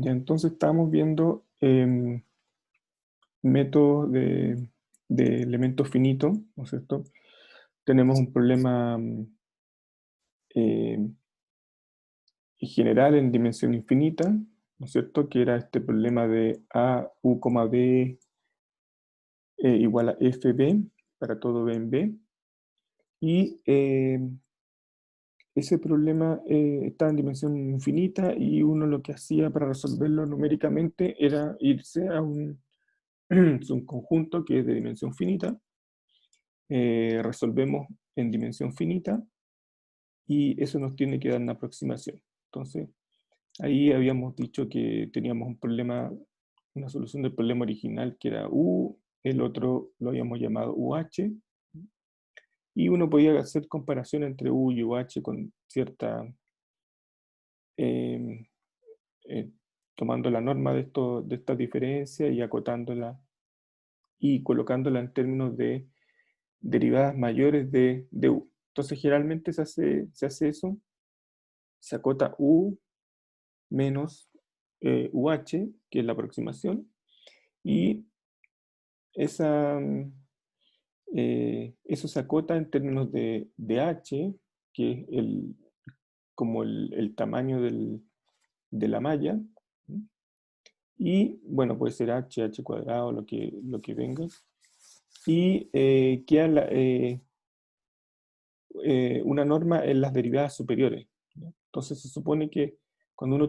Ya, entonces estamos viendo métodos de elementos finitos, ¿no es cierto? Tenemos un problema em, general en dimensión infinita, ¿no es cierto? Que era este problema de a u, b igual a fb para todo b en b. Y ese problema está en dimensión infinita y uno lo que hacía para resolverlo numéricamente era irse a es un conjunto que es de dimensión finita, resolvemos en dimensión finita y eso nos tiene que dar una aproximación. Entonces, ahí habíamos dicho que teníamos un problema, una solución del problema original que era U, el otro lo habíamos llamado UH, y uno podía hacer comparación entre U y UH con cierta, eh, eh, tomando la norma de esta diferencia y acotándola y colocándola en términos de derivadas mayores de U. Entonces generalmente se hace eso, se acota U menos UH, que es la aproximación, y esa, eso se acota en términos de H, que es como el tamaño de la malla, y bueno, puede ser H, H cuadrado, lo que venga, y queda una norma en las derivadas superiores, ¿no? Entonces se supone que cuando uno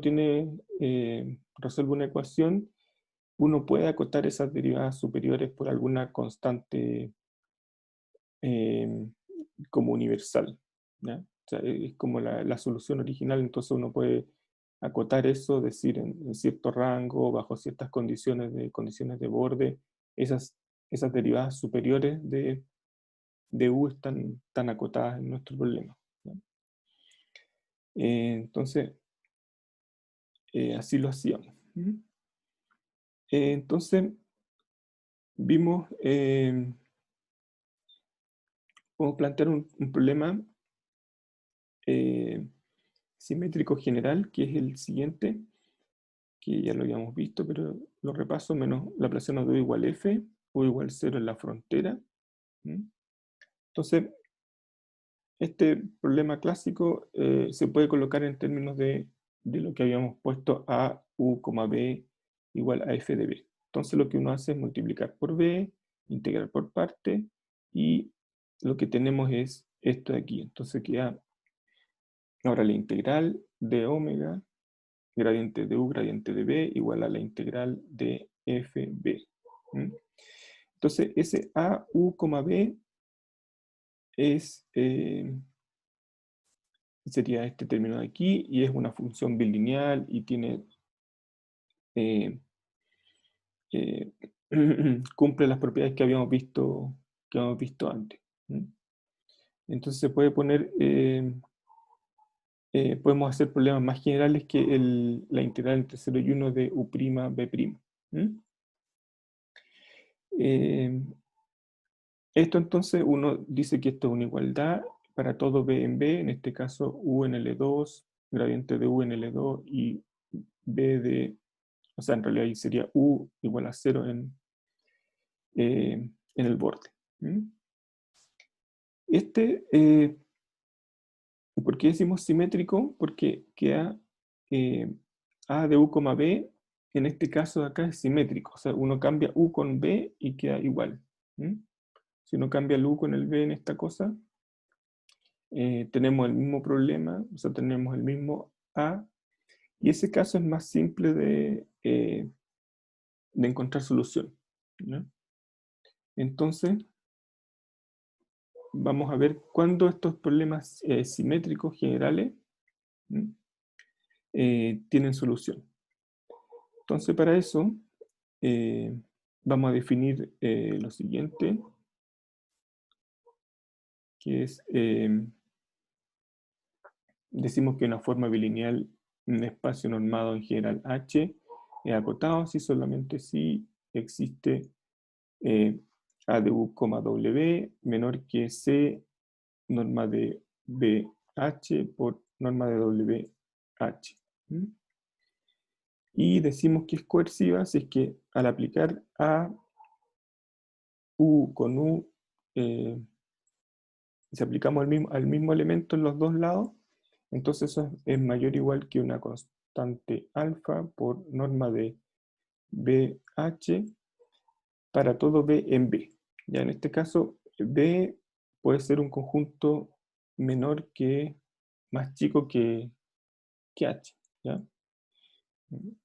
resuelve una ecuación, uno puede acotar esas derivadas superiores por alguna constante eh, como universal, ¿ya? O sea, es como la solución original, entonces uno puede acotar eso, decir en cierto rango, bajo ciertas condiciones de borde, esas derivadas superiores de U están acotadas en nuestro problema, ¿ya? Entonces, así lo hacíamos. Entonces, vimos, podemos plantear un problema eh, simétrico general, que es el siguiente, que ya lo habíamos visto, pero lo repaso, menos la Laplaciano de U igual F, U igual 0 en la frontera. Entonces, este problema clásico se puede colocar en términos de lo que habíamos puesto a U, B igual a F de B. Entonces lo que uno hace es multiplicar por B, integrar por parte, y lo que tenemos es esto de aquí. Entonces queda ahora la integral de omega, gradiente de U, gradiente de B, igual a la integral de FB. Entonces ese A, U, B es... sería este término de aquí, y es una función bilineal y tiene, eh, eh, cumple las propiedades que habíamos visto antes. Entonces se puede poner, podemos hacer problemas más generales que la integral entre 0 y 1 de U' B'. Eh, Esto entonces uno dice que esto es una igualdad para todo B en B, en este caso U en L2, gradiente de U en L2 y B o sea, en realidad ahí sería U igual a 0 en el borde. ¿Por qué decimos simétrico? Porque queda A de U, B, en este caso de acá es simétrico, o sea, uno cambia U con B y queda igual. Si uno cambia el U con el B en esta cosa, tenemos el mismo problema, o sea, tenemos el mismo A, y ese caso es más simple de encontrar solución, ¿no? Entonces, vamos a ver cuándo estos problemas simétricos generales tienen solución. Entonces, para eso, vamos a definir lo siguiente, que es, decimos que una forma bilineal, un espacio normado en general H, es acotado si solamente si existe A de U, W menor que C, norma de BH por norma de WH. y decimos que es coerciva si es que al aplicar A, U con U, si aplicamos al mismo elemento en los dos lados, entonces eso es mayor o igual que una constante alfa por norma de BH para todo B en B. Ya en este caso, B puede ser un conjunto menor que, más chico que H. ¿Ya?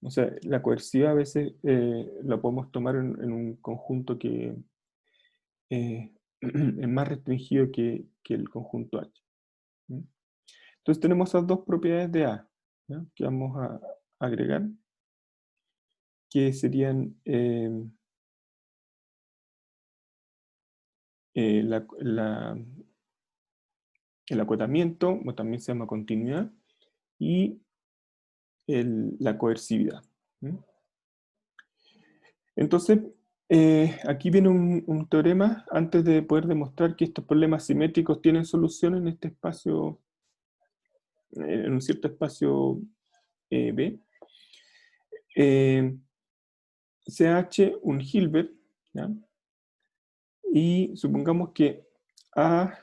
O sea, la coerciva a veces la podemos tomar en un conjunto que eh, es más restringido que el conjunto H. ¿Mm? Entonces tenemos esas dos propiedades de A, ¿ya? Que vamos a agregar, que serían el acotamiento, o también se llama continuidad, y la coercividad. ¿Mm? Entonces, aquí viene un teorema antes de poder demostrar que estos problemas simétricos tienen solución en este espacio, en un cierto espacio B. CH un Hilbert, ¿ya? Y supongamos que A,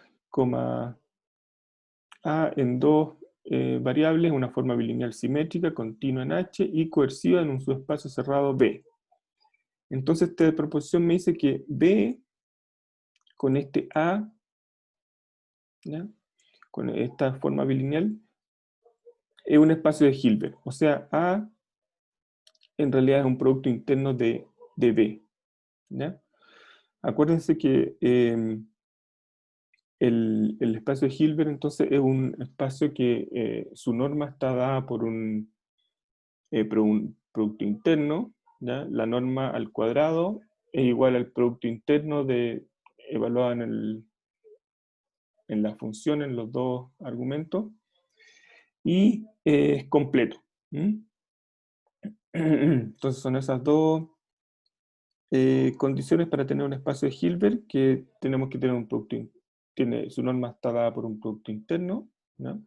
A en dos variables, una forma bilineal simétrica, continua en H y coerciva en un subespacio cerrado B. Entonces esta proposición me dice que B con este A, ¿ya? Con esta forma bilineal, es un espacio de Hilbert. O sea, A en realidad es un producto interno de B. ¿Ya? Acuérdense que el espacio de Hilbert entonces es un espacio que su norma está dada por un producto interno, ¿ya? La norma al cuadrado es igual al producto interno evaluado en la función, en los dos argumentos, y es completo. ¿Mm? Entonces son esas dos condiciones para tener un espacio de Hilbert, que tenemos que tener un producto, su norma está dada por un producto interno, ¿no?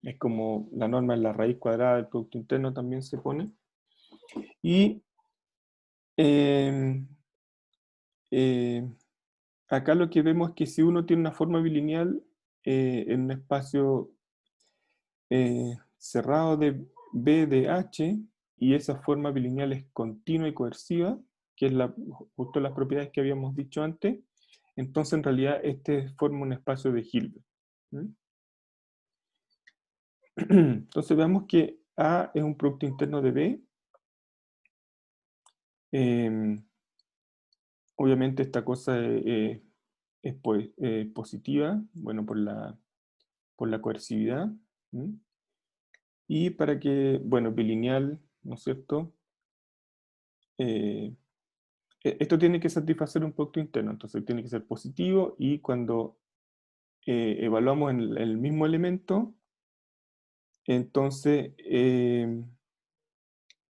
Es como la norma en la raíz cuadrada del producto interno también se pone. Y eh, eh, acá lo que vemos es que si uno tiene una forma bilineal en un espacio cerrado de B de H, y esa forma bilineal es continua y coerciva, que es justo las propiedades que habíamos dicho antes, entonces en realidad este forma un espacio de Hilbert. ¿Mm? Entonces veamos que A es un producto interno de B. Obviamente esta cosa es positiva, bueno, por la coercividad. ¿Mm? Y para que, bueno, bilineal, ¿no es cierto? Esto tiene que satisfacer un producto interno, entonces tiene que ser positivo, y cuando evaluamos el mismo elemento, entonces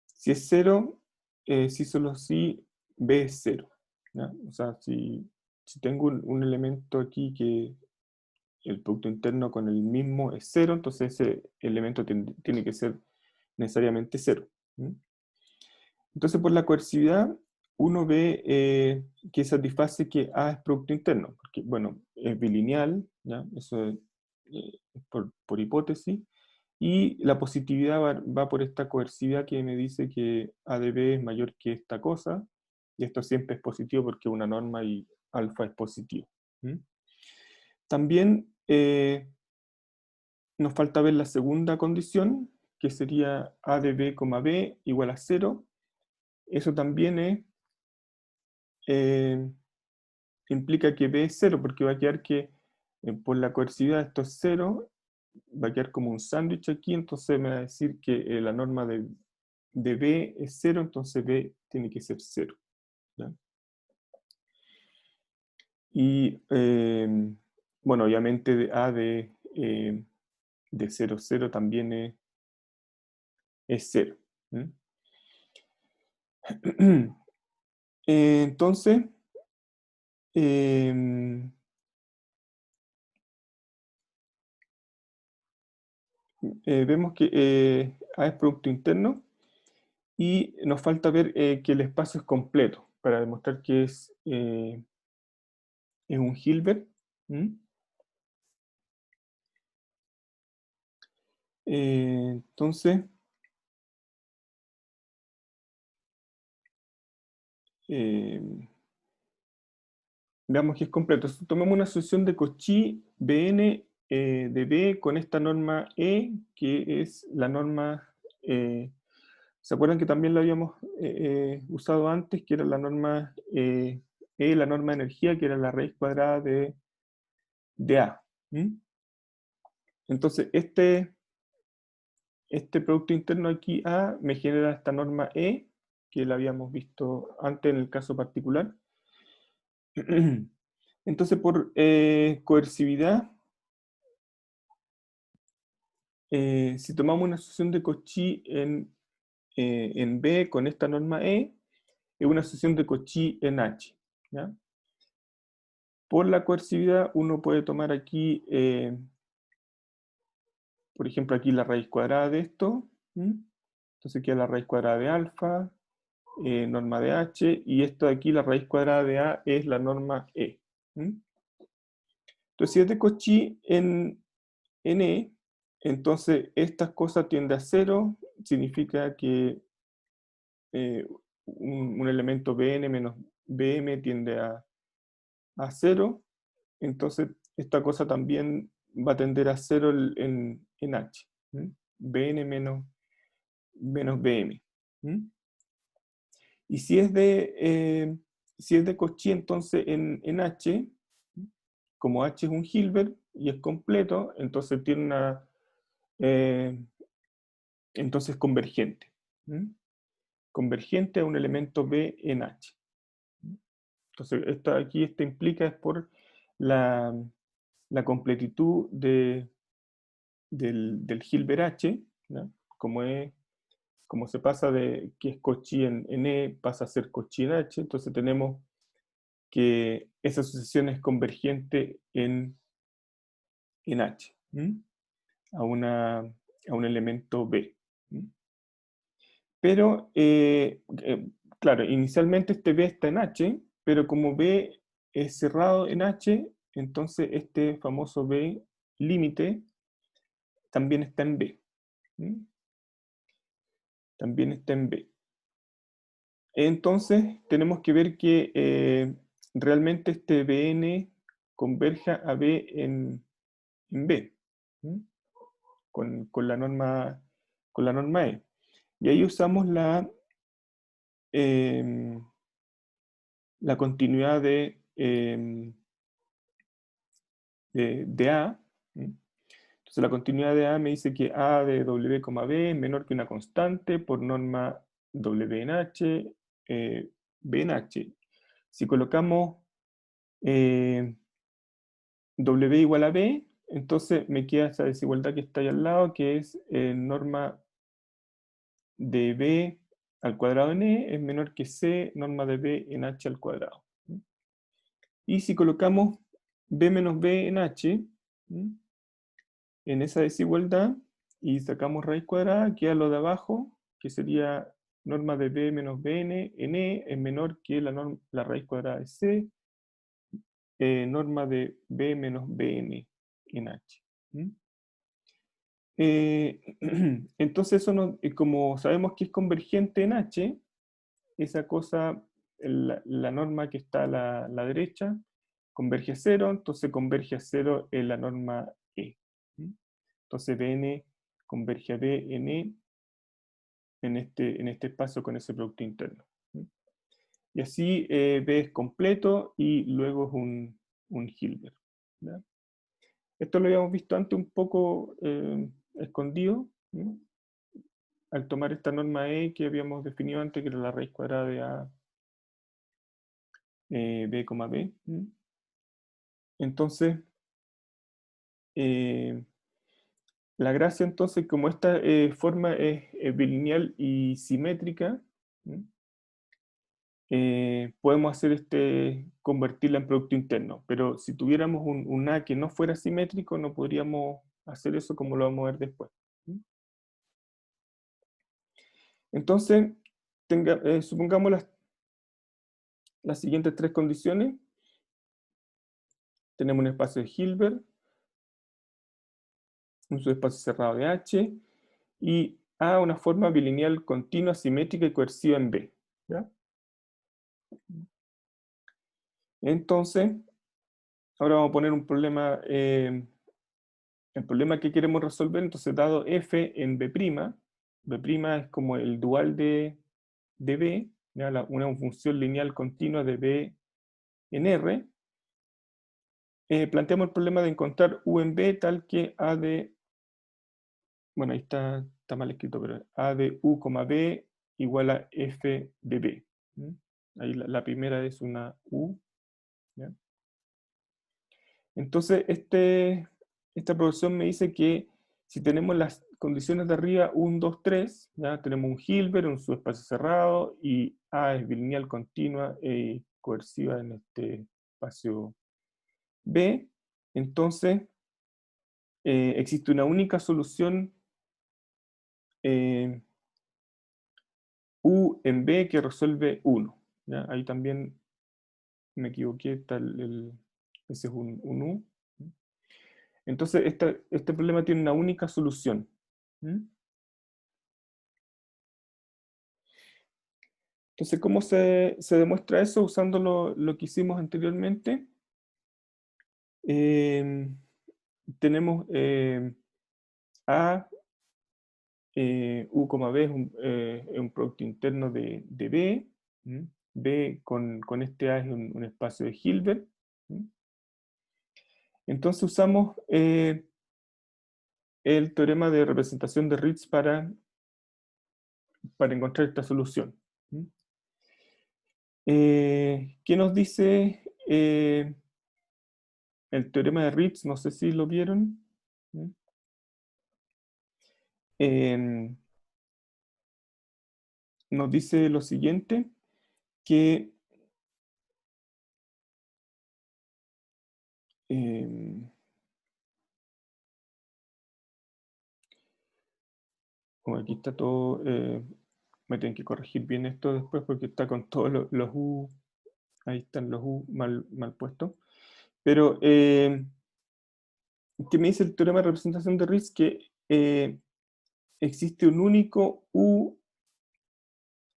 si es cero, si solo si B es cero. ¿Ya? O sea, si tengo un elemento aquí que el producto interno con el mismo es cero, entonces ese elemento tiene que ser necesariamente cero. ¿Mm? Entonces, por la coercividad, uno ve que satisface que A es producto interno, porque, bueno, es bilineal, ¿ya? Eso es por hipótesis, y la positividad va por esta coercividad que me dice que A de B es mayor que esta cosa, y esto siempre es positivo porque es una norma y alfa es positivo. ¿Mm? También nos falta ver la segunda condición, que sería A de B, B igual a 0. Eso también eh, implica que B es 0, porque va a quedar que por la coercividad esto es 0, va a quedar como un sándwich aquí, entonces me va a decir que la norma de B es 0, entonces B tiene que ser 0. ¿Ya? Y bueno, obviamente A de 0, 0 también es 0. ¿Mm? Entonces, eh, vemos que A es producto interno, Y nos falta ver que el espacio es completo, para demostrar que es un Hilbert. Entonces, veamos que es completo. Tomemos una solución de Cauchy Bn de B con esta norma E, que es la norma, ¿se acuerdan que también la habíamos usado antes? Que era la norma E, la norma de energía, que era la raíz cuadrada de A. Entonces, este producto interno aquí A me genera esta norma E, que la habíamos visto antes en el caso particular. Entonces, por coercividad, si tomamos una asociación de Cauchy en B con esta norma E, es una asociación de Cauchy en H. ¿Ya? Por la coercividad, uno puede tomar aquí, por ejemplo, aquí la raíz cuadrada de esto. Entonces queda la raíz cuadrada de alfa, norma de H, y esto de aquí, la raíz cuadrada de A, es la norma E. Entonces, si es de Cauchy en E, entonces estas cosas tienden a cero, significa que un elemento Bn menos Bm tiende a cero, entonces esta cosa también va a tender a cero en H. Bn menos Bm. Y si es de Cauchy, entonces en H, como H es un Hilbert y es completo, entonces tiene una... entonces convergente. Convergente a un elemento B en H. Entonces, esto implica es por la completitud del Hilbert H, ¿no? Como se pasa de que es Cauchy en E, pasa a ser Cauchy en H, entonces tenemos que esa sucesión es convergente en H, a un elemento B. Pero, claro, inicialmente este B está en H, pero como B es cerrado en H, entonces este famoso B límite también está en B. También está en B. Entonces tenemos que ver que realmente este Bn converja a B en B, con la norma E. Y ahí usamos la continuidad de A. Entonces la continuidad de A me dice que A de W, B es menor que una constante por norma W en H, B en H. Si colocamos W igual a B, entonces me queda esa desigualdad que está ahí al lado, que es norma de B al cuadrado en E es menor que C, norma de B en H al cuadrado. Y si colocamos B menos B en H, en esa desigualdad, y sacamos raíz cuadrada, queda lo de abajo, que sería norma de B menos Bn en E es menor que la raíz cuadrada de C, norma de B menos Bn en H. Entonces, como sabemos que es convergente en H, esa cosa, la norma que está a la derecha, converge a cero, entonces converge a cero en la norma E. Entonces Bn converge a B en E en este espacio con ese producto interno. Y así B es completo y luego es un Hilbert. ¿Ya? Esto lo habíamos visto antes un poco escondido, ¿no? Al tomar esta norma E que habíamos definido antes, que era la raíz cuadrada de A B, B. Entonces, la gracia entonces, como esta forma es bilineal y simétrica, podemos hacer convertirla en producto interno. Pero si tuviéramos un A que no fuera simétrico, no podríamos hacer eso como lo vamos a ver después. Entonces, supongamos las siguientes tres condiciones. Tenemos un espacio de Hilbert, un subespacio cerrado de H, y A una forma bilineal continua, simétrica y coerciva en B. ¿Ya? Entonces, ahora vamos a poner un problema, el problema que queremos resolver. Entonces, dado f en B', B' es como el dual de B, ¿ya? Una función lineal continua de B en R, planteamos el problema de encontrar U en B tal que A de, bueno, ahí está mal escrito, pero A de U, B igual a F de B. ¿Mm? Ahí la primera es una U. ¿Ya? Entonces, esta progresión me dice que si tenemos las condiciones de arriba, 1, 2, 3, ¿ya? Tenemos un Hilbert, un subespacio cerrado, y A es bilineal continua e coerciva en este espacio B, entonces existe una única solución U en B que resuelve 1. ¿Ya? Ahí también me equivoqué, ese es un U. Entonces este problema tiene una única solución. ¿Mm? Entonces, ¿cómo se demuestra eso? Usando lo que hicimos anteriormente. Tenemos A, U, B es un producto interno de B. ¿Mm? B con este A es un espacio de Hilbert. ¿Mm? Entonces usamos el teorema de representación de Ritz para encontrar esta solución. ¿Mm? ¿Qué nos dice el teorema de Ritz? No sé si lo vieron. ¿Mm? Nos dice lo siguiente, que aquí está todo, me tienen que corregir bien esto después porque está con todos los U, ahí están los U mal puestos. Pero, ¿qué me dice el teorema de representación de Ritz? Que existe un único U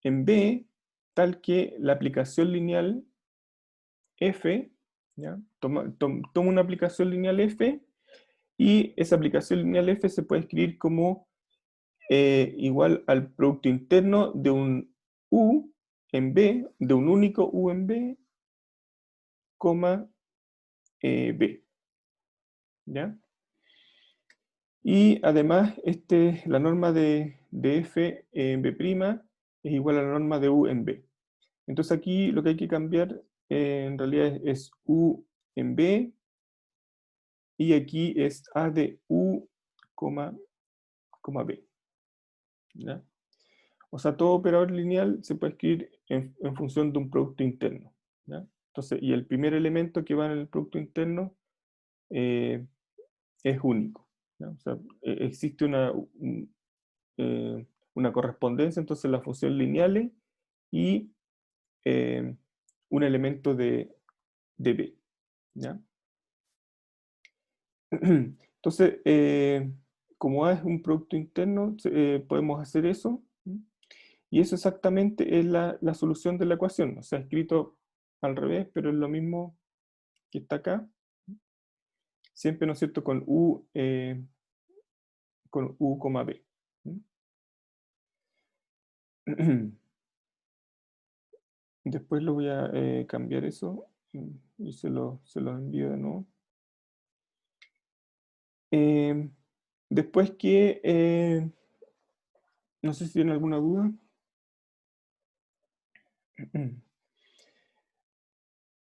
en B, tal que la aplicación lineal F, ¿ya? Toma una aplicación lineal F, y esa aplicación lineal F se puede escribir como igual al producto interno de un U en B, de un único U en B, coma B. ¿Ya? Y además, la norma de F en B' es igual a la norma de U en B. Entonces aquí lo que hay que cambiar en realidad es U en B, y aquí es A de U, B. ¿Ya? O sea, todo operador lineal se puede escribir en función de un producto interno. ¿Ya? Entonces, y el primer elemento que va en el producto interno es único. ¿Ya? O sea, existe una correspondencia, entonces las funciones lineales y un elemento de B. ¿Ya? Entonces, como A es un producto interno, podemos hacer eso. Y eso exactamente es la solución de la ecuación. O sea, escrito al revés, pero es lo mismo que está acá. Siempre, ¿no es cierto?, con U, B. Después lo voy a cambiar eso y se lo envío de nuevo. Después no sé si tienen alguna duda.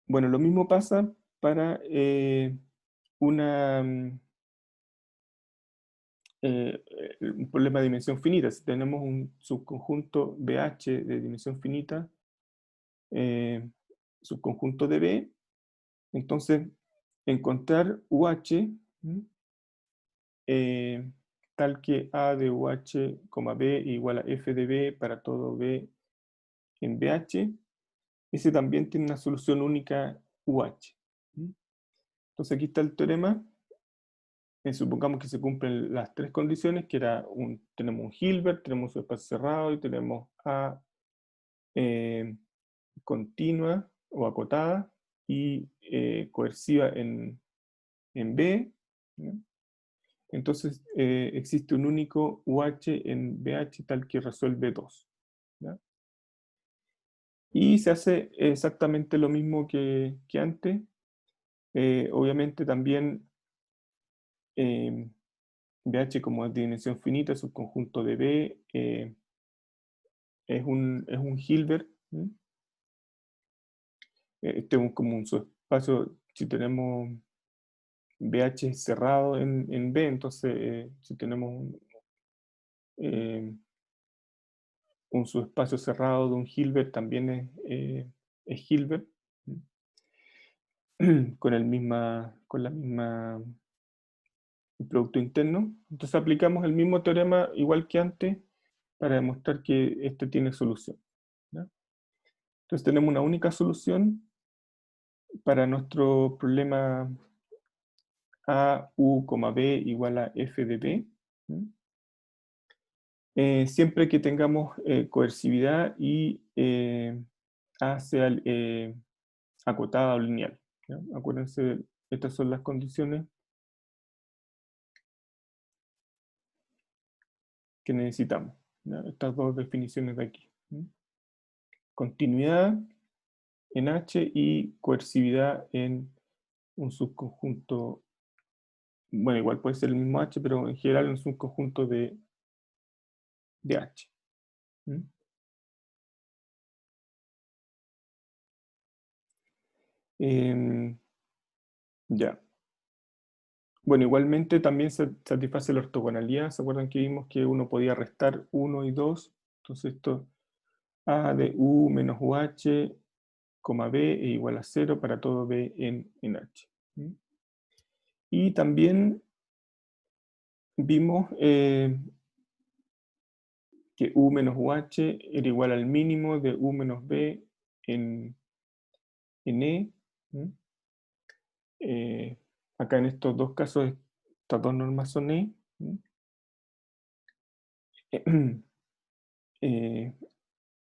Bueno, lo mismo pasa para un problema de dimensión finita. Si tenemos un subconjunto BH de dimensión finita, subconjunto de B, entonces encontrar UH tal que A de UH, B igual a F de B para todo B en BH, ese también tiene una solución única UH. Entonces aquí está el teorema. Supongamos que se cumplen las tres condiciones, que era tenemos un Hilbert, tenemos un espacio cerrado y tenemos A continua o acotada y coerciva en B, ¿no? Entonces existe un único UH en BH tal que resuelve 2. ¿Ya? Y se hace exactamente lo mismo que antes. Obviamente también BH, como es de dimensión finita, es un conjunto de B, es un Hilbert. ¿Sí? Este es como un subespacio. Si tenemos BH cerrado en B, entonces si tenemos un subespacio cerrado de un Hilbert también es Hilbert, ¿sí? Con la misma producto interno. Entonces aplicamos el mismo teorema igual que antes para demostrar que este tiene solución. ¿Ya? Entonces tenemos una única solución para nuestro problema A, U, B igual a F de B. Siempre que tengamos coercividad y A sea acotada o lineal. ¿Ya? Acuérdense, estas son las condiciones que necesitamos. ¿Ya? Estas dos definiciones de aquí. ¿Ya? Continuidad en H y coercividad en un subconjunto. Bueno, igual puede ser el mismo H, pero en general es un subconjunto de H. ¿Mm? Ya. Bueno, igualmente también se satisface la ortogonalidad. ¿Se acuerdan que vimos que uno podía restar 1 y 2? Entonces esto A de U menos UH, B es igual a 0 para todo B en H. ¿Mm? Y también vimos que U menos UH era igual al mínimo de U menos B en E. ¿Mm? Acá en estos dos casos, estas dos normas son E. ¿Mm? Es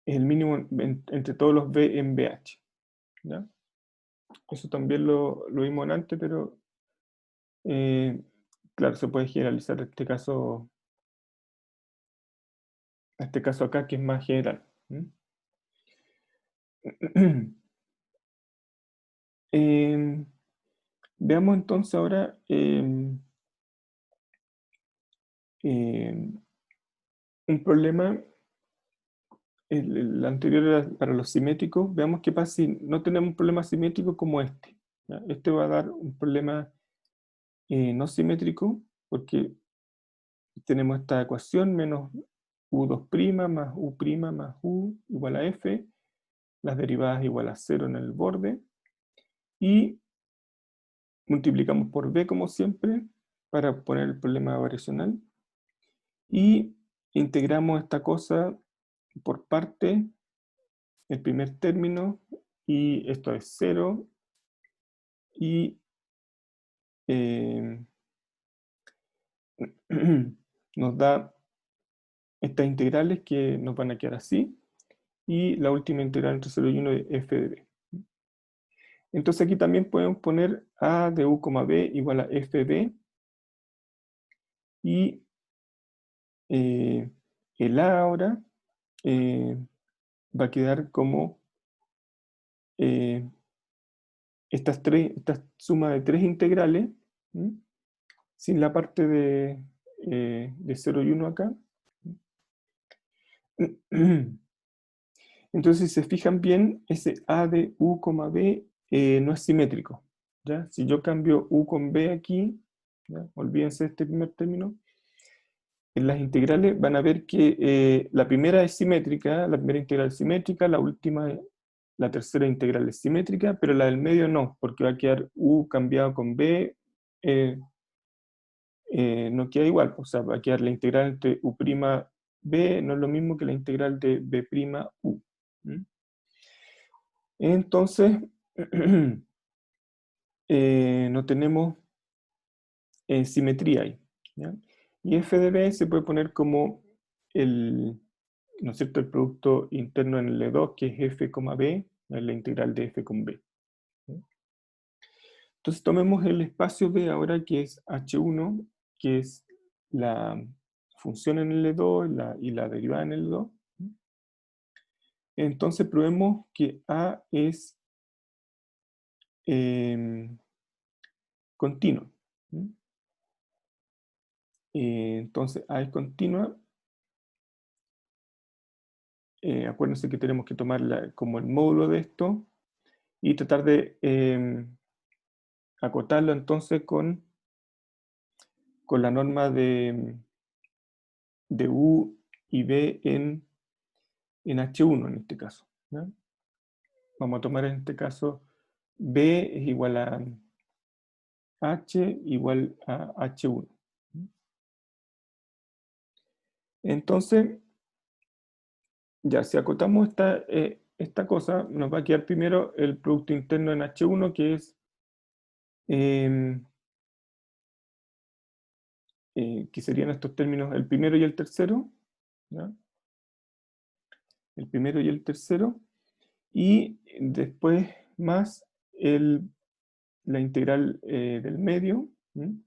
el mínimo entre todos los B en BH. ¿Ya? Eso también lo vimos antes, pero claro, se puede generalizar este caso acá, que es más general. Veamos entonces ahora un problema. El anterior era para los simétricos. Veamos qué pasa si no tenemos un problema simétrico como este. ¿Ya? Este va a dar un problema no simétrico, porque tenemos esta ecuación menos U2' más U' más U igual a F, las derivadas igual a 0 en el borde, y multiplicamos por B como siempre, para poner el problema variacional, y integramos esta cosa por parte, el primer término, y esto es 0, y eh, nos da estas integrales que nos van a quedar así, y la última integral entre 0 y 1 de f de b. Entonces aquí también podemos poner a de u, b igual a fb, y el a ahora va a quedar como eh, esta suma de tres integrales, ¿sí? Sin la parte de 0 y 1 acá. Entonces, si se fijan bien, ese a de u, b no es simétrico. ¿Ya? Si yo cambio u con b aquí, ¿ya? Olvídense de este primer término, en las integrales van a ver que la primera es simétrica, la primera integral es simétrica, la última, la tercera integral es simétrica, pero la del medio no, porque va a quedar u cambiado con b, no queda igual, o sea, va a quedar la integral entre u' b, no es lo mismo que la integral de b' u. ¿Mm? Entonces, no tenemos simetría ahí, ¿ya? Y f de b se puede poner como el, ¿no es cierto?, el producto interno en L2, que es f, b, es la integral de f con b. ¿Ya? Entonces tomemos el espacio B ahora, que es H1, que es la función en L2 y la derivada en L2. Entonces probemos que A es continuo. Entonces A es continua. Acuérdense que tenemos que tomar como el módulo de esto y tratar de acotarlo entonces con la norma de U y B en H1 en este caso, ¿ya? Vamos a tomar en este caso B es igual a H igual a H1. Entonces, ya si acotamos esta cosa, nos va a quedar primero el producto interno en H1, que es que serían estos términos el primero y el tercero, ¿ya? El primero y el tercero, y después más la integral del medio, ¿sí?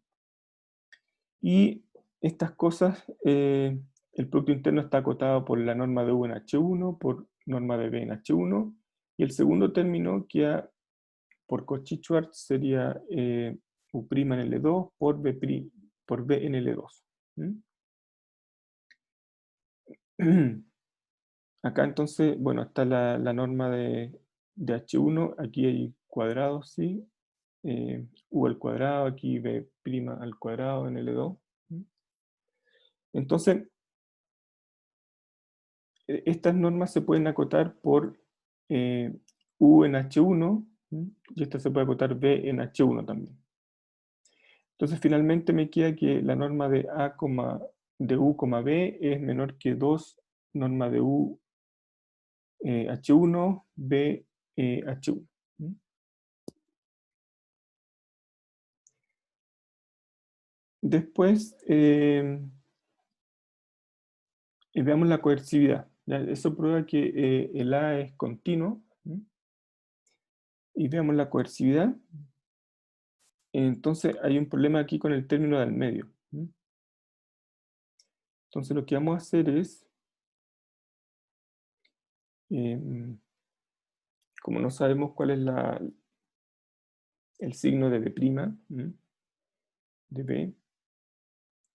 Y estas cosas, el producto interno está acotado por la norma de U en H1, por norma de B en H1, y el segundo término queda por Cauchy-Schwarz sería U' en L2 por B en L2. Acá entonces, bueno, está la norma de H1, aquí hay cuadrados, ¿sí? U al cuadrado, aquí B' al cuadrado en L2. Entonces, estas normas se pueden acotar por U en H1, y esta se puede acotar B en H1 también. Entonces finalmente me queda que la norma de de U, B es menor que 2 norma de U H1, B H1. Después veamos la coercividad. ¿Ya? Eso prueba que el A es continuo. Y veamos la coercividad. Entonces hay un problema aquí con el término del medio. Entonces lo que vamos a hacer es, como no sabemos cuál es el signo de B', de B,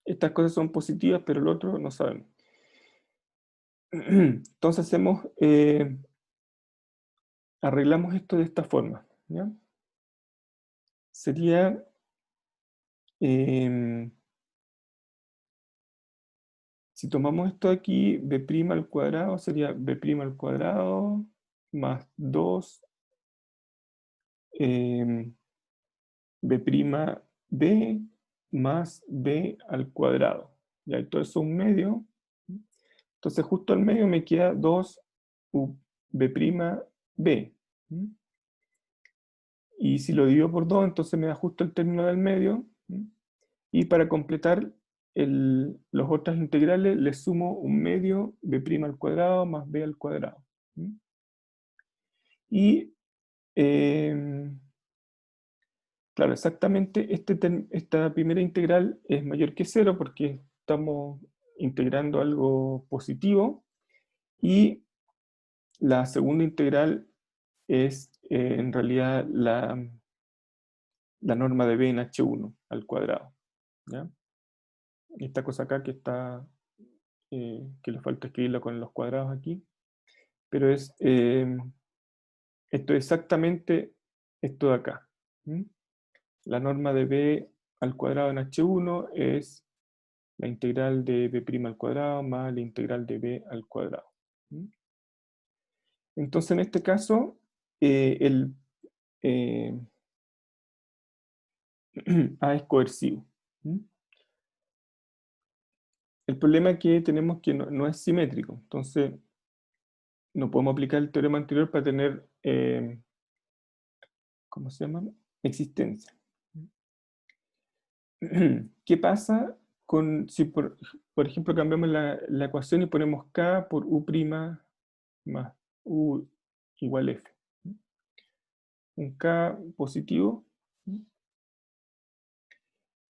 estas cosas son positivas, pero el otro no sabemos. Entonces arreglamos esto de esta forma, ¿ya? Sería si tomamos esto aquí, B' al cuadrado sería B' al cuadrado más 2 B' más B al cuadrado. ¿Ya? Y todo eso es un medio. Entonces justo al medio me queda 2 B'. Y si lo divido por 2, entonces me da justo el término del medio. Y para completar los otras integrales, le sumo un medio B' al cuadrado más B al cuadrado. Y, claro, exactamente, esta primera integral es mayor que 0 porque estamos integrando algo positivo. Y la segunda integral es en realidad la norma de B en H1 al cuadrado. ¿Ya? Esta cosa acá que está, que le falta escribirla con los cuadrados aquí, pero esto es exactamente esto de acá. La norma de B al cuadrado en H1 es la integral de B' al cuadrado más la integral de B al cuadrado. Entonces en este caso, A es coercivo. El problema es que tenemos que no es simétrico. Entonces, no podemos aplicar el teorema anterior para tener, ¿cómo se llama? Existencia. ¿Qué pasa si por ejemplo cambiamos la ecuación y ponemos k por u' más u igual f? Un k positivo.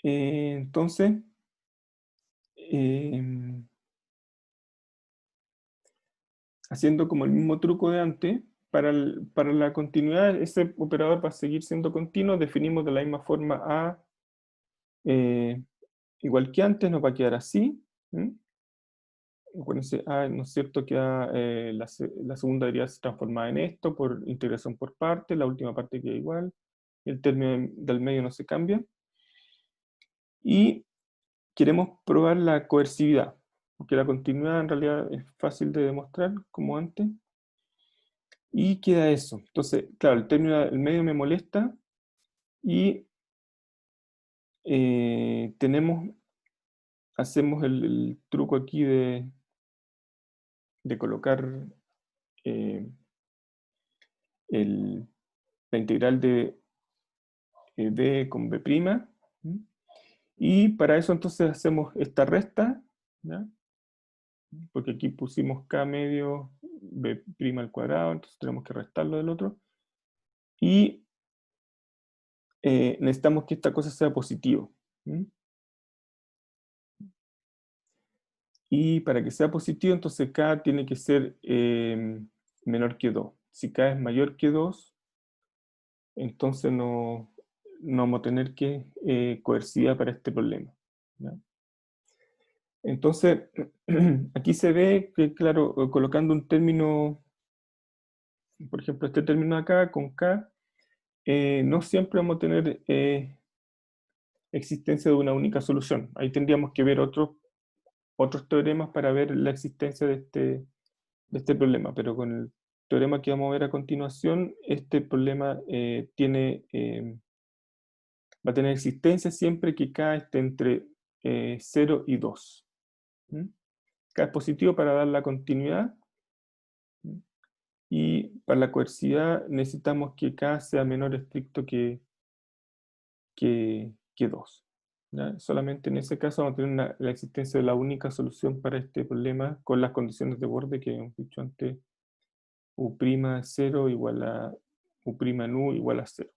Entonces, haciendo como el mismo truco de antes, para la continuidad, ese operador va a seguir siendo continuo, definimos de la misma forma a igual que antes, nos va a quedar así. Acuérdense, ¿no es cierto? Que la segunda derivada se transforma en esto por integración por parte, la última parte queda igual, el término del medio no se cambia. Y queremos probar la coercividad, porque la continuidad en realidad es fácil de demostrar, como antes. Y queda eso. Entonces, claro, el término del medio me molesta y hacemos el truco aquí de colocar eh, la integral de b con b'. Y para eso entonces hacemos esta resta, ¿ya? Porque aquí pusimos k medio b' al cuadrado, entonces tenemos que restarlo del otro. Y necesitamos que esta cosa sea positivo. Y para que sea positivo, entonces k tiene que ser menor que 2. Si k es mayor que 2, entonces no vamos a tener que coercividad para este problema, ¿ya? Entonces, aquí se ve que, claro, colocando un término, por ejemplo, este término acá con k, no siempre vamos a tener existencia de una única solución. Ahí tendríamos que ver otros teoremas para ver la existencia de este problema, pero con el teorema que vamos a ver a continuación, este problema va a tener existencia siempre que k esté entre 0 y 2. K es positivo para dar la continuidad, y para la coercividad necesitamos que k sea menor estricto que 2. ¿Ya? Solamente en ese caso vamos a tener la existencia de la única solución para este problema con las condiciones de borde que hemos dicho antes, u' 0 igual a u' en u igual a 0.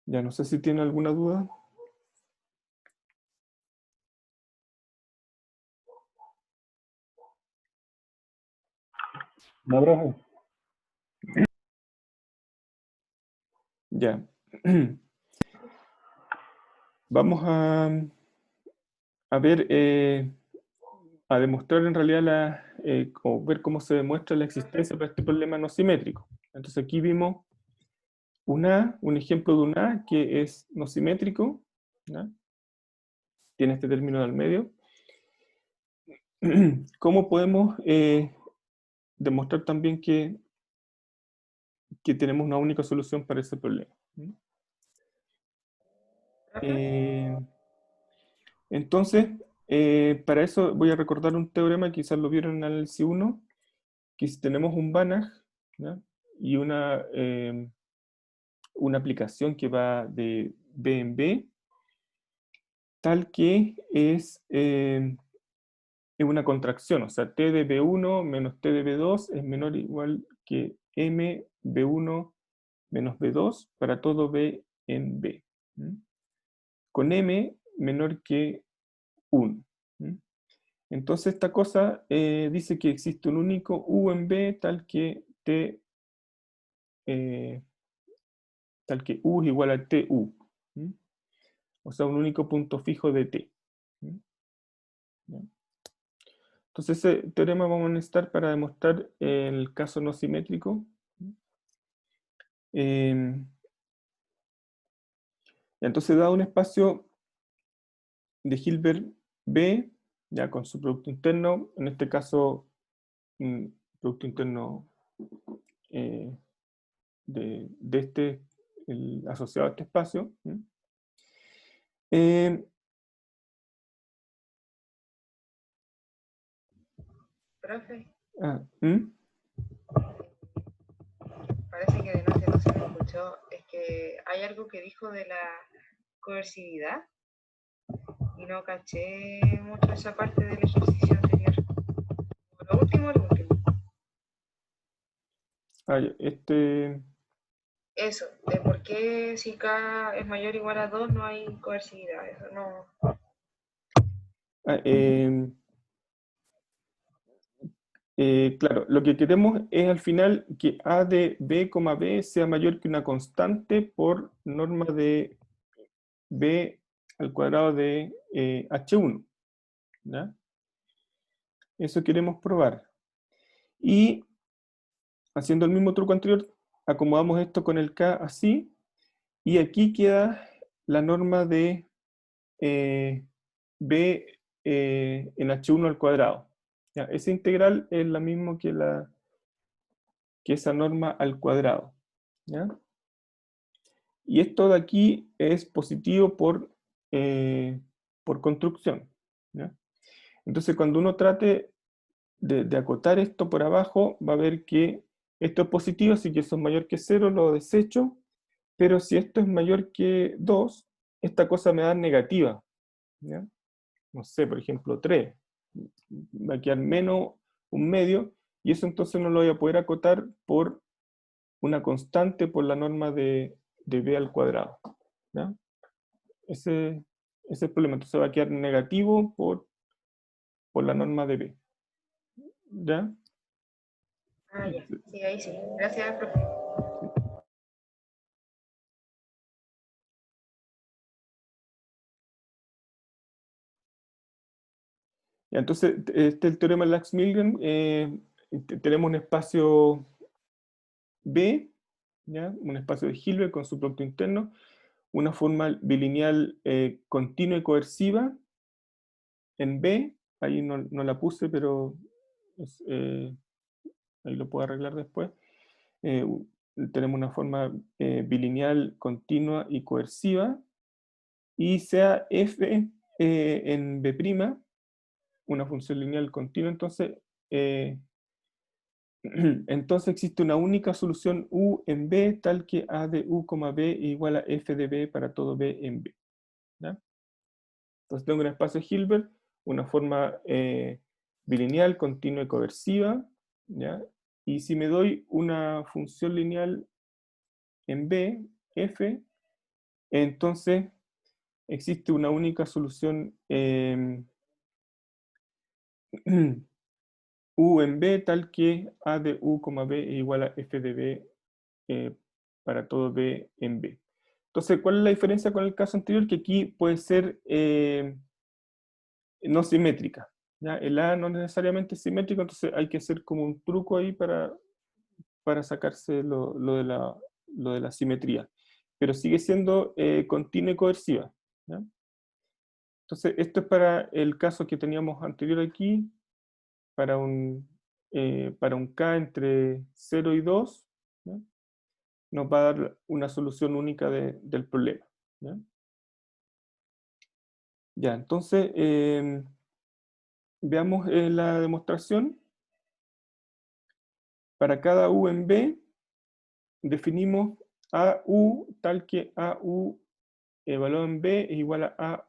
Ya no sé si tiene alguna duda. No, profe. Ya. Vamos a ver, a demostrar en realidad o ver cómo se demuestra la existencia para este problema no simétrico. Entonces aquí vimos un ejemplo de un A que es no simétrico, ¿ya? Tiene este término del medio. ¿Cómo podemos demostrar también que tenemos una única solución para ese problema? Entonces, para eso voy a recordar un teorema, quizás lo vieron en el análisis 1, que si tenemos un Banach, ¿ya? Y una aplicación que va de B en B, tal que es una contracción, o sea, T de B1 menos T de B2 es menor o igual que M B1 menos B2 para todo B en B. Con M menor que 1. Entonces esta cosa dice que existe un único U en B tal que U es igual a TU. O sea, un único punto fijo de T. Entonces ese teorema vamos a necesitar para demostrar el caso no simétrico. Entonces, dado un espacio de Hilbert B, ya con su producto interno, en este caso, un producto interno de asociado a este espacio. Profe, Ah, ¿mm? parece que de noche no se me escuchó. Es que hay algo que dijo de la coercividad y no caché mucho esa parte del ejercicio anterior. Lo último, lo último. Ah, ya, Eso, de por qué si K es mayor o igual a 2 no hay coercividad. Eso no. ah, claro, lo que queremos es al final que a de b, b sea mayor que una constante por norma de b al cuadrado de h1. ¿Ya? Eso queremos probar. Y haciendo el mismo truco anterior, acomodamos esto con el k así, y aquí queda la norma de b en h1 al cuadrado. ¿Ya? Esa integral es la misma que esa norma al cuadrado. ¿Ya? Y esto de aquí es positivo por construcción. ¿Ya? Entonces, cuando uno trate de acotar esto por abajo, va a ver que esto es positivo, así que eso es mayor que 0, lo desecho, pero si esto es mayor que 2, esta cosa me da negativa. ¿Ya? No sé, por ejemplo, 3. Va a quedar menos un medio, y eso entonces no lo voy a poder acotar por una constante por la norma de b al cuadrado. ¿Ya? Ese es el problema. Entonces va a quedar negativo por la norma de b. ¿Ya? Ah, ya. Sí, ahí sí. Gracias, profe. Sí. Ya, entonces, este es el teorema de Lax-Milgren. Tenemos un espacio B, ¿ya? Un espacio de Hilbert con su producto interno, una forma bilineal continua y coerciva en B, ahí no la puse, pero es, ahí lo puedo arreglar después. Eh, tenemos una forma bilineal continua y coerciva, y sea f en B', una función lineal continua, entonces, entonces existe una única solución U en B, tal que A de U, B igual a F de B para todo B en B. ¿Ya? Entonces tengo un espacio Hilbert, una forma bilineal, continua y coerciva, ¿ya? Y si me doy una función lineal en B, F, entonces existe una única solución U en B, tal que A de U, B es igual a F de B eh, para todo B en B. Entonces, ¿cuál es la diferencia con el caso anterior? Que aquí puede ser no simétrica. ¿Ya? El A no necesariamente es simétrico, entonces hay que hacer como un truco ahí para sacarse lo de la simetría. Pero sigue siendo continua y coerciva. ¿Ya? Entonces, esto es para el caso que teníamos anterior aquí, para un K entre 0 y 2, ¿ya? Nos va a dar una solución única del problema. ¿Ya? Ya, entonces, veamos la demostración. Para cada U en B, definimos AU tal que AU evaluado en B es igual a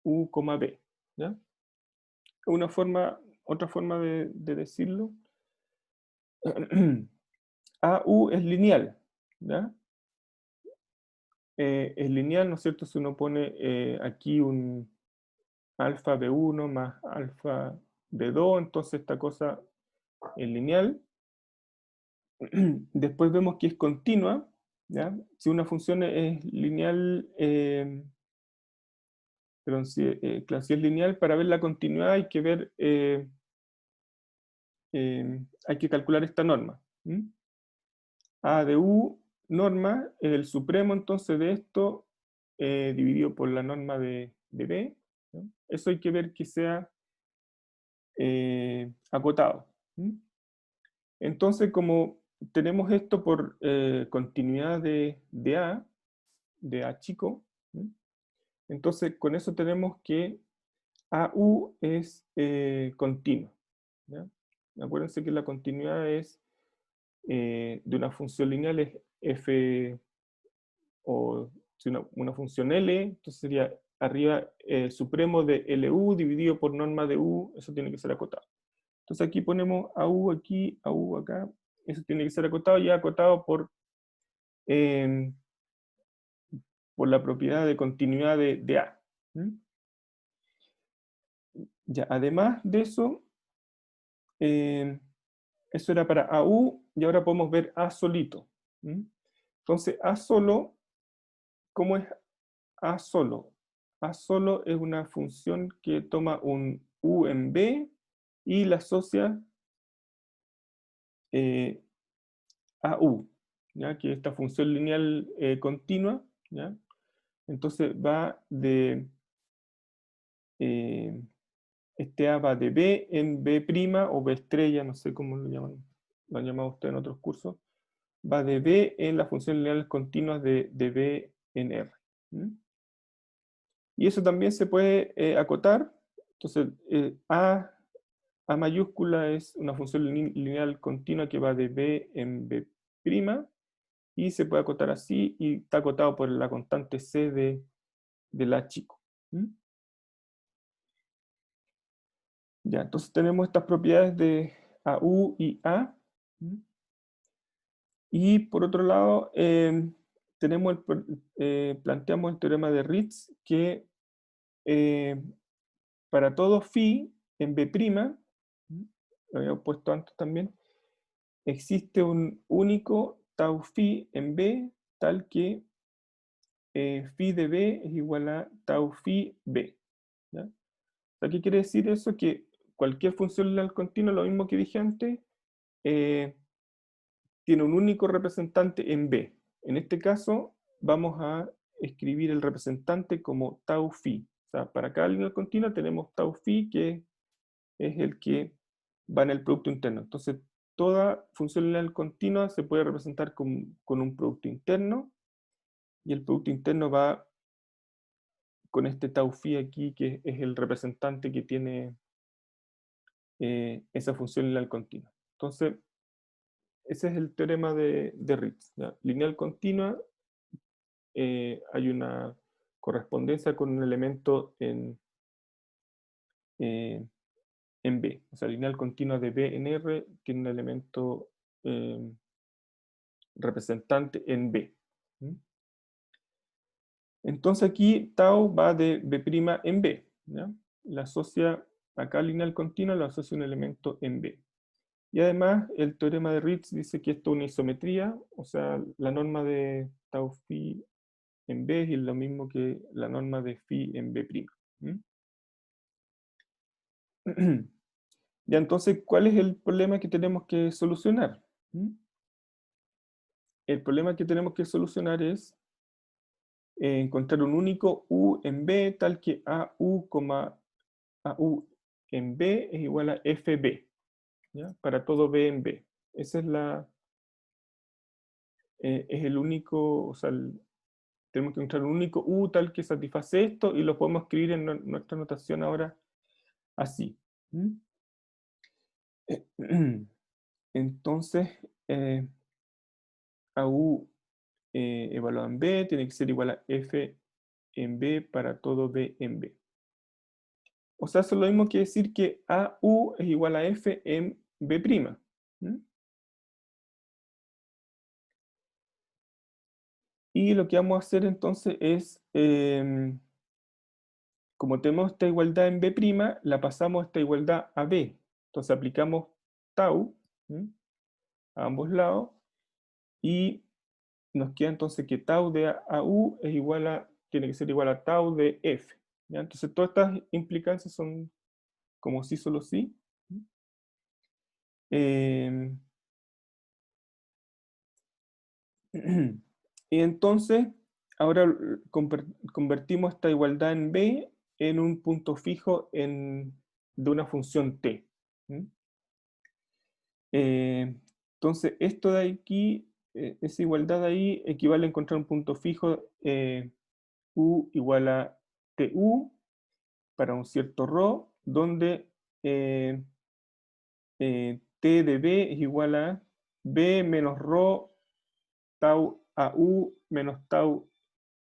AU, B. ¿Ya? Otra forma de decirlo. AU es lineal. ¿Ya? Es lineal, ¿no es cierto? Si uno pone aquí un alfa B1 más alfa B2, entonces esta cosa es lineal. Después vemos que es continua, ¿ya? Si una función es lineal, perdón, claro, si es lineal, para ver la continuidad hay que ver, hay que calcular esta norma. A de U norma es el supremo entonces de esto dividido por la norma de B. ¿No? Eso hay que ver que sea acotado. Entonces, como tenemos esto por continuidad de A chico, entonces con eso tenemos que AU es continuo. ¿ya? Acuérdense que la continuidad es de una función lineal es f, o si una función L, entonces sería arriba supremo de LU dividido por norma de U, eso tiene que ser acotado. Entonces aquí ponemos AU aquí, AU acá, eso tiene que ser acotado, y acotado eh, por la propiedad de continuidad de A. ¿Mm? Ya, además de eso, eso era para AU, y ahora podemos ver A solito. ¿Mm? Entonces, A solo, ¿cómo es A solo? A solo es una función que toma un U en B y la asocia a U, ¿ya? Que es esta función lineal continua, ¿ya? Entonces va de, eh, este A va de B en B' o B estrella, no sé cómo lo llaman, lo han llamado ustedes en otros cursos, va de B en la función lineal continua de B en R. ¿Mm? Y eso también se puede acotar. Entonces, A mayúscula es una función lineal continua que va de B en B', y se puede acotar así, y está acotado por la constante C del A chico. ¿Mm? Ya, entonces tenemos estas propiedades de AU y A. ¿Mm? Y por otro lado, planteamos el teorema de Ritz, que eh, para todo phi en B', ¿mm? Lo había puesto antes también, existe un único tau phi en B, tal que phi de B es igual a tau phi B. ¿Ya? O sea, ¿qué quiere decir eso? Que cualquier función lineal continua, lo mismo que dije antes, eh, tiene un único representante en B. En este caso, vamos a escribir el representante como tau phi. O sea, para cada lineal continua tenemos tau phi, que es el que va en el producto interno. Entonces, toda función lineal continua se puede representar con un producto interno, y el producto interno va con este tau phi aquí, que es el representante que tiene esa función lineal continua. Entonces, ese es el teorema de Ritz. ¿Ya? Lineal continua, hay una correspondencia con un elemento eh, en B. O sea, lineal continua de B en R tiene un elemento representante en B. ¿Mm? Entonces aquí tau va de B' en B. ¿Ya? La asocia, acá lineal continua la asocia un elemento en B. Y además el teorema de Ritz dice que esto es una isometría, o sea, la norma de tau phi en B es lo mismo que la norma de phi en B'. ¿Mm? Ya, entonces, ¿cuál es el problema que tenemos que solucionar? ¿Mm? El problema que tenemos que solucionar es encontrar un único U en B tal que AU en B es igual a FB, ¿ya? Para todo B en B. Esa es el único, o sea, tenemos que encontrar un único U tal que satisface esto, y lo podemos escribir en nuestra notación ahora así. ¿Mm? Entonces, AU evaluado en B tiene que ser igual a F en B para todo B en B. O sea, eso es lo mismo que decir que AU es igual a F en B'. ¿Mm? Y lo que vamos a hacer entonces es, como tenemos esta igualdad en B', la pasamos esta igualdad a B. Entonces aplicamos tau, ¿mm?, a ambos lados, y nos queda entonces que tau de AU es igual a, tiene que ser igual a tau de F. ¿Ya? Entonces todas estas implicancias son como sí, solo sí. Eh, y entonces, ahora convertimos esta igualdad en B en un punto fijo de una función t. ¿Mm? Entonces, esto de aquí, esa igualdad de ahí, equivale a encontrar un punto fijo U igual a TU para un cierto ρ, donde T de B es igual a B menos rho tau AU menos tau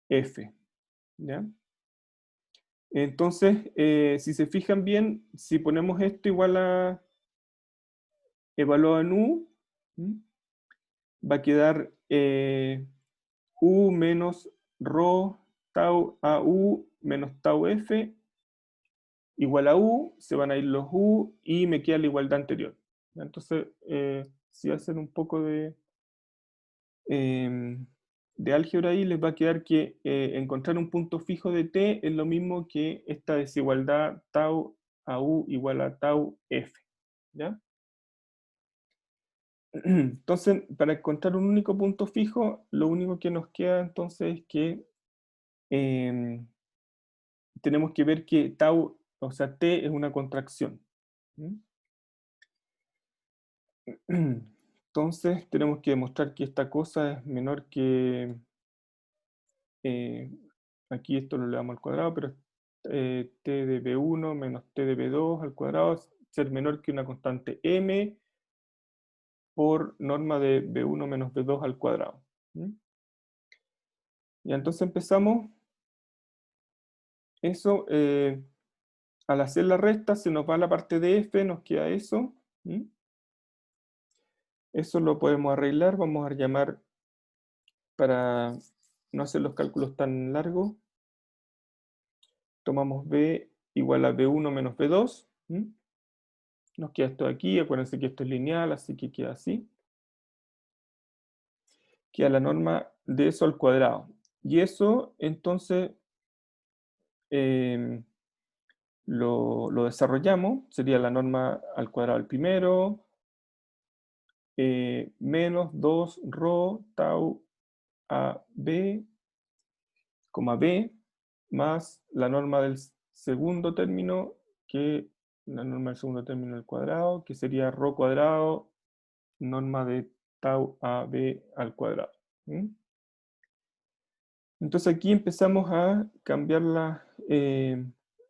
F. ¿Ya? Entonces, si se fijan bien, si ponemos esto igual a evaluado en U, va a quedar U menos rho tau AU menos tau F igual a U, se van a ir los U y me queda la igualdad anterior. Entonces, si hacen un poco de álgebra ahí, les va a quedar que encontrar un punto fijo de T es lo mismo que esta desigualdad tau a U igual a tau F. ¿Ya? Entonces, para encontrar un único punto fijo, lo único que nos queda entonces es que tenemos que ver que tau, o sea, T es una contracción. Entonces, tenemos que demostrar que esta cosa es menor que... aquí esto lo le damos al cuadrado, pero T de B1 menos T de B2 al cuadrado ser menor que una constante M por norma de B1 menos B2 al cuadrado. Y entonces empezamos eso. Al hacer la resta se nos va la parte de F, nos queda eso. Eso lo podemos arreglar, vamos a llamar, para no hacer los cálculos tan largos, tomamos B igual a B1 menos B2. Nos queda esto aquí, acuérdense que esto es lineal, así que queda así. Queda la norma de eso al cuadrado. Y eso, entonces, lo desarrollamos, sería la norma al cuadrado al primero, menos 2 rho tau a b, b, más la norma del segundo término, que la norma del segundo término al cuadrado, que sería rho cuadrado, norma de tau a b al cuadrado. Entonces aquí empezamos a cambiar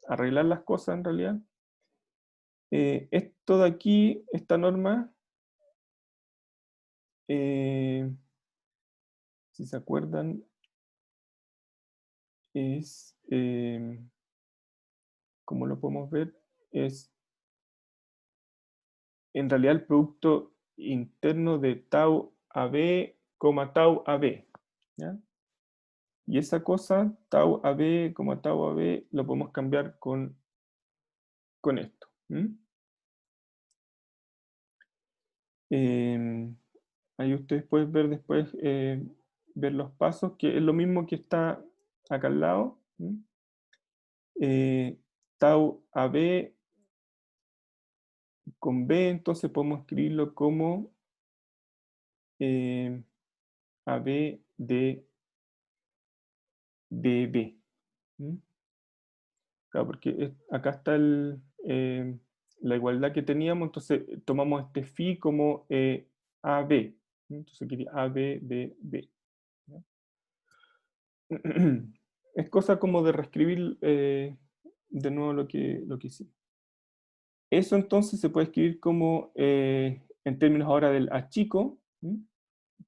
arreglar las cosas en realidad. Esto de aquí, esta norma, si se acuerdan, es, como lo podemos ver, es en realidad el producto interno de tau AB, tau AB. ¿Ya? Y esa cosa, tau AB, tau AB, lo podemos cambiar con esto. Ahí ustedes pueden ver después, ver los pasos, que es lo mismo que está acá al lado. Tau AB con B, entonces podemos escribirlo como AB de B. Claro, porque acá está la igualdad que teníamos, entonces tomamos este phi como AB. Entonces quería AB, B, B. Es cosa como de reescribir de nuevo lo que hicimos. Eso entonces se puede escribir como, en términos ahora del A chico,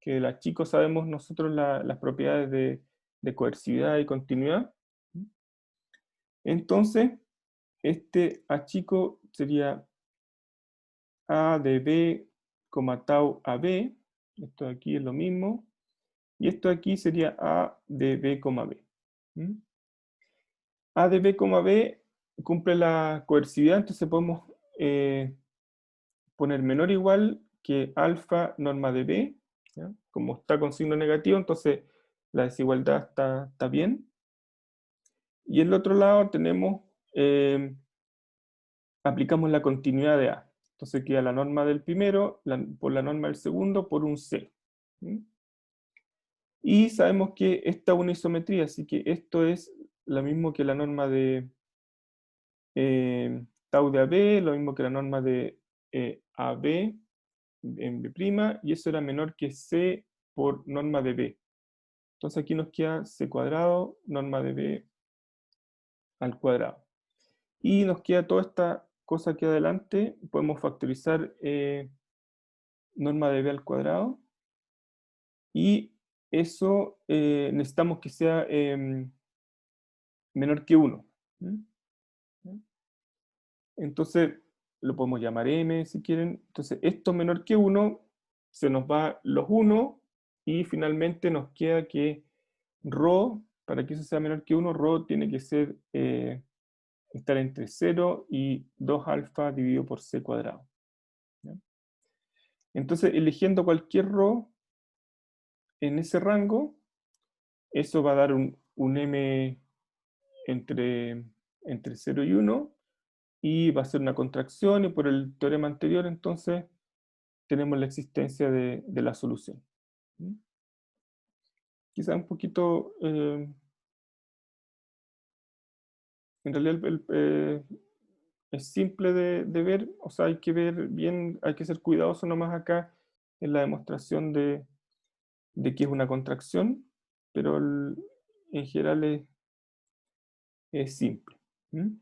que el A chico sabemos nosotros las propiedades de coercividad y continuidad. Entonces, este A chico sería A de B, tau a B, esto aquí es lo mismo, y esto aquí sería A de B, B. A de B, B cumple la coercividad, entonces podemos poner menor o igual que alfa norma de B, ¿ya? Como está con signo negativo, entonces la desigualdad está bien. Y en el otro lado tenemos, aplicamos la continuidad de A. Entonces queda la norma del primero por la norma del segundo por un C. Y sabemos que esta es una isometría, así que esto es lo mismo que la norma de tau de AB, lo mismo que la norma de AB en B', y eso era menor que C por norma de B. Entonces aquí nos queda C cuadrado, norma de B al cuadrado. Y nos queda toda esta cosa aquí adelante, podemos factorizar norma de b al cuadrado, y eso necesitamos que sea menor que 1. Entonces, lo podemos llamar m si quieren. Entonces, esto menor que 1, se nos va los 1, y finalmente nos queda que ρ, para que eso sea menor que 1, ρ tiene que ser, estar entre 0 y 2 alfa dividido por c cuadrado. ¿Ya? Entonces, eligiendo cualquier ρ en ese rango, eso va a dar un m entre 0 y 1, y va a ser una contracción, y por el teorema anterior, entonces, tenemos la existencia de la solución. ¿Mm? Quizá un poquito, en realidad es simple de ver, o sea, hay que ver bien, hay que ser cuidadoso nomás acá en la demostración de que es una contracción, pero en general es simple. ¿Mm?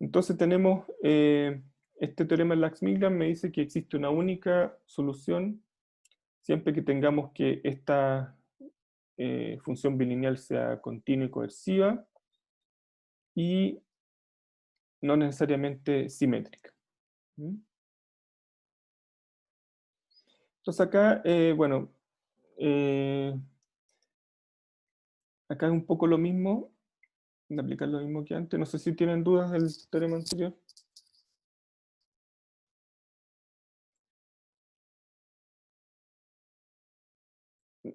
Entonces tenemos este teorema de Lax-Milgram, me dice que existe una única solución siempre que tengamos que esta función bilineal sea continua y coerciva, y no necesariamente simétrica. ¿Mm? Entonces acá, bueno, eh, acá es un poco lo mismo, de aplicar lo mismo que antes. No sé si tienen dudas del teorema anterior.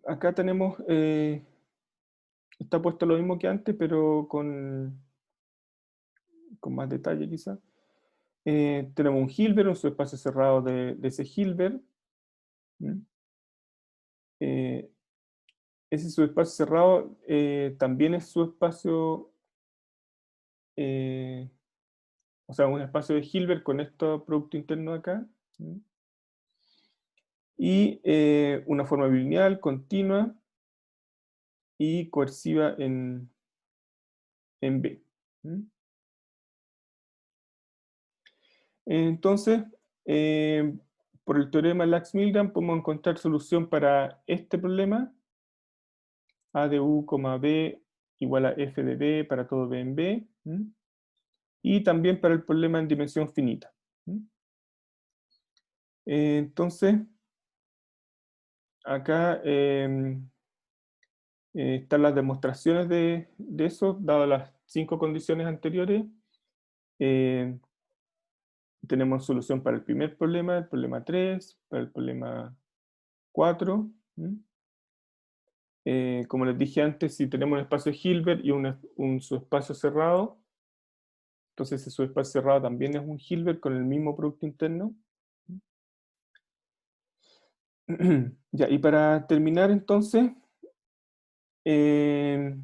Acá tenemos, está puesto lo mismo que antes, pero con más detalle quizá. Tenemos un Hilbert, un subespacio cerrado de ese Hilbert. ¿Mm? Eh, Ese subespacio cerrado también es subespacio, o sea, un espacio de Hilbert con este producto interno acá. ¿Mm? Y una forma bilineal, continua y coerciva en B. ¿Mm? Entonces, por el teorema de Lax-Milgram podemos encontrar solución para este problema: A de U, B igual a F de B para todo B en B. ¿Mm? Y también para el problema en dimensión finita. ¿Mm? Entonces, acá están las demostraciones de eso, dadas las 5 condiciones anteriores. Eh, Tenemos solución para el primer problema, el problema 3, para el problema 4. ¿Mm? Como les dije antes, si tenemos un espacio Hilbert y un subespacio cerrado, entonces ese subespacio cerrado también es un Hilbert con el mismo producto interno. Ya, y para terminar entonces, eh,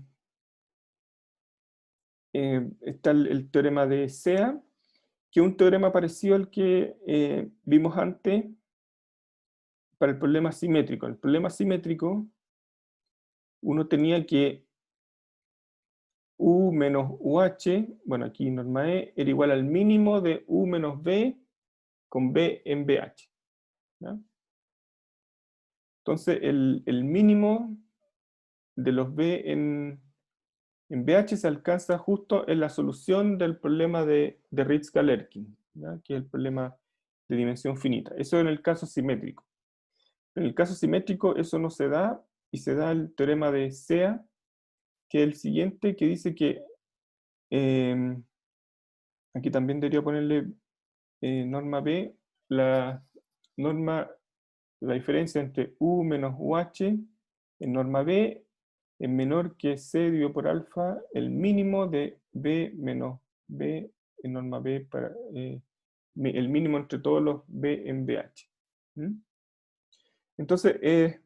está el teorema de Sea, que es un teorema parecido al que vimos antes para el problema simétrico. En el problema simétrico, uno tenía que U menos UH, bueno, aquí norma E, era igual al mínimo de U menos B con B en BH. ¿Ya? Entonces, el mínimo de los B en BH se alcanza justo en la solución del problema de Ritz-Galerkin, que es el problema de dimensión finita. Eso en el caso simétrico. En el caso simétrico eso no se da, y se da el teorema de Sea, que es el siguiente, que dice que, aquí también debería ponerle norma B, la norma, la diferencia entre U menos UH en norma B es menor que C dividido por alfa, el mínimo de B menos B en norma B, para el mínimo entre todos los B en BH. ¿Mm? Entonces, es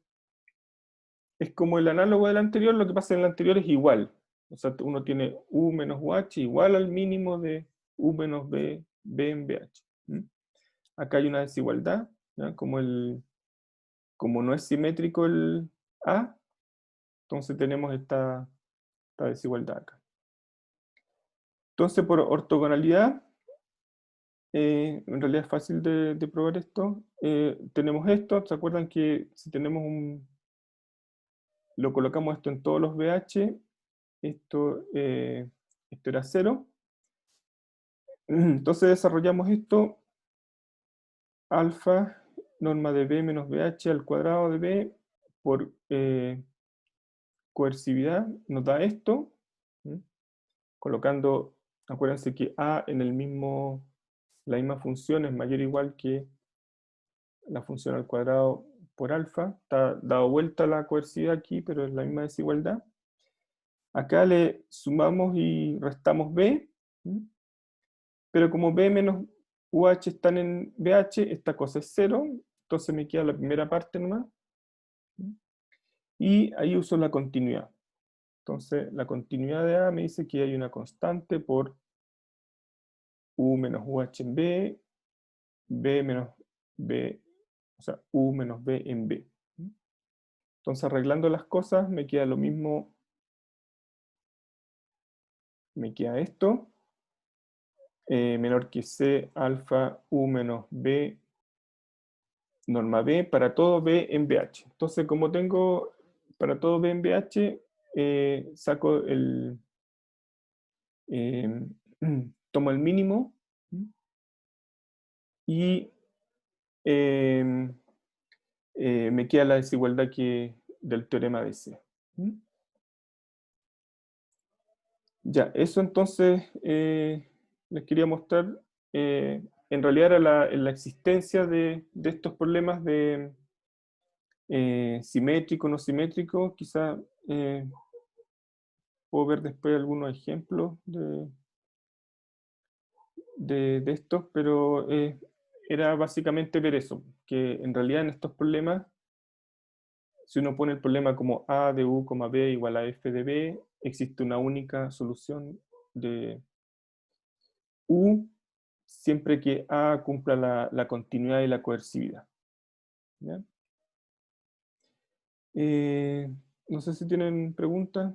como el análogo del anterior, lo que pasa en el anterior es igual. O sea, uno tiene U menos UH igual al mínimo de U menos B, B en BH. ¿Mm? Acá hay una desigualdad, ¿ya? Como no es simétrico el A, entonces tenemos esta desigualdad acá. Entonces, por ortogonalidad, en realidad es fácil de probar esto. Tenemos esto, ¿se acuerdan que si tenemos lo colocamos esto en todos los BH, esto era 0. Entonces desarrollamos esto, alfa, norma de B menos BH al cuadrado de B por coercividad, nos da esto, colocando, acuérdense que A en la misma función es mayor o igual que la función al cuadrado por alfa, está dado vuelta la coercividad aquí, pero es la misma desigualdad. Acá le sumamos y restamos B, pero como B menos UH están en BH, esta cosa es 0, entonces me queda la primera parte nomás, y ahí uso la continuidad. Entonces la continuidad de A me dice que hay una constante por U menos UH en B, B menos B, o sea, U menos B en B. Entonces arreglando las cosas me queda lo mismo, me queda esto, menor que C alfa U menos B norma B para todo B en BH. Entonces como tengo para todo B en BH, saco tomo el mínimo y me queda la desigualdad del teorema de C. Ya, eso entonces les quería mostrar. En realidad era la existencia de estos problemas de simétrico, no simétrico. Quizá puedo ver después algunos ejemplos de estos, pero era básicamente ver eso, que en realidad en estos problemas, si uno pone el problema como A de U, B igual a F de B, existe una única solución de U siempre que A cumpla la continuidad y la coercividad. ¿Ya? No sé si tienen preguntas.